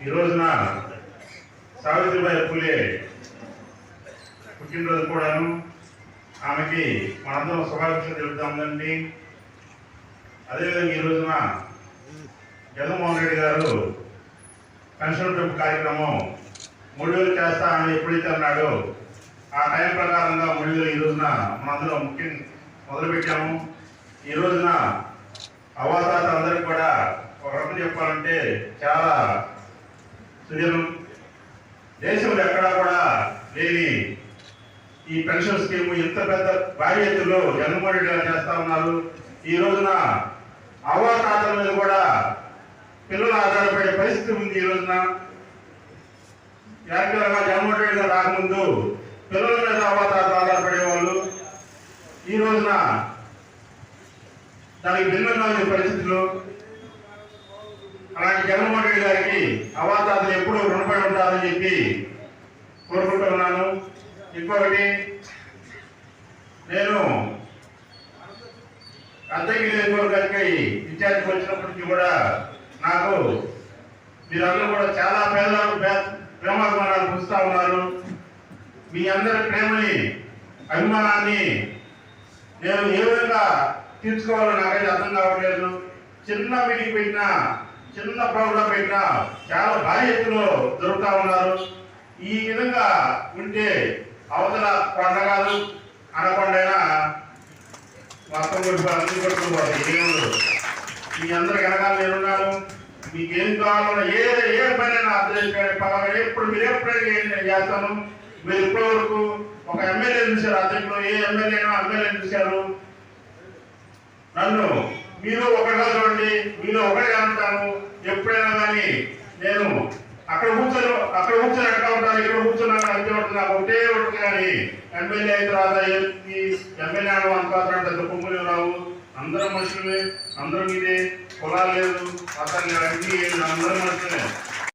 ఈ రోజున సావిత్రిబాయి పూలే పుట్టినరోజు కూడాను. ఆమెకి మనందరం శుభాకాంక్షలు తెలుపుతామండి. అదేవిధంగా ఈ రోజున జగన్మోహన్ రెడ్డి గారు పెన్షన్ పెంపు కార్యక్రమం 3,000 చేస్తా అని ఎప్పుడైతే అన్నాడో ఆ టైం ప్రకారంగా 3,000 ఈ రోజున మనందరం ముఖ్యంగా మొదలుపెట్టాము. ఈ రోజున అవాతాతలందరికీ కూడా ఒక రకం చెప్పాలంటే చాలా సుజనం. దేశంలో ఎక్కడా కూడా లేని ఈ పెన్షన్ స్కీమ్ ఇంత పెద్ద భారీ ఎత్తులో జగన్మోహన్ రెడ్డి గారు చేస్తా ఉన్నారు. ఈ రోజున అవాతాతల మీద కూడా పిల్లలు ఆధారపడే పరిస్థితి ఉంది. ఈ రోజున యాక్చువల్గా జగన్మోహన్ రెడ్డి గారు రాకముందు పిల్లల మీద అవాతాతలు ఆధారపడే వాళ్ళు. ఈ రోజున దానికి భిన్నంగా ఉన్న పరిస్థితులు. అలాంటి జగన్మోహన్ రెడ్డి గారికి అవాతాతలు ఎప్పుడూ రుణపడి ఉంటారని చెప్పి కోరుకుంటున్నాను. ఇంకొకటి, నేను అద్దెకి నియోజకవర్గానికి ఇన్ఛార్జికి వచ్చినప్పటికీ కూడా నాకు మీరందరూ కూడా చాలా ప్రేమాభిమానాలు పుస్తూ ఉన్నారు. మీ అందరి ప్రేమని అభిమానాన్ని నేను ఏ విధంగా తీర్చుకోవాలో నాకైతే అర్థం కావట్లేదు. చిన్న మీటింగ్ పెట్టినా, చిన్న ప్రోగ్రాం పెట్టినా చాలా భారీ ఎత్తులో దొరుకుతా ఉన్నారు. ఈ విధంగా ఉంటే అవతల కొండగాలు అనకొండైనా మొత్తం కొట్టుకుపోతాయి. మీ అందరికి వెనకాల నేనున్నాను. మీకు ఏం కావాలన్నా ఏ పనైనా అర్థం ఎప్పుడు మీరు ఎప్పుడైనా చేస్తాను. మీరు ఇప్పటి వరకు ఒక ఎమ్మెల్యే చూశారు, అధ్యక్షులు ఏ ఎమ్మెల్యే చూశారు. నన్ను మీరు ఒకటిగా చూడండి, మీలో ఒకటిగా ఉంటాను. ఎప్పుడైనా కానీ నేను అక్కడ కూర్చొని ఎక్కడ ఉంటాను, ఇక్కడ కూర్చున్నాను అంతే ఉంటుంది. నాకు ఒకటే ఉంటుంది. కానీ ఎమ్మెల్యే అయిన తర్వాత ఎమ్మెల్యే అంత కొమ్ములు రావు. అందరం మనుషులే, అందరం ఇదే, కులాలు లేదు, మతాలు లేదు, అన్ని అందరం మనుషులే.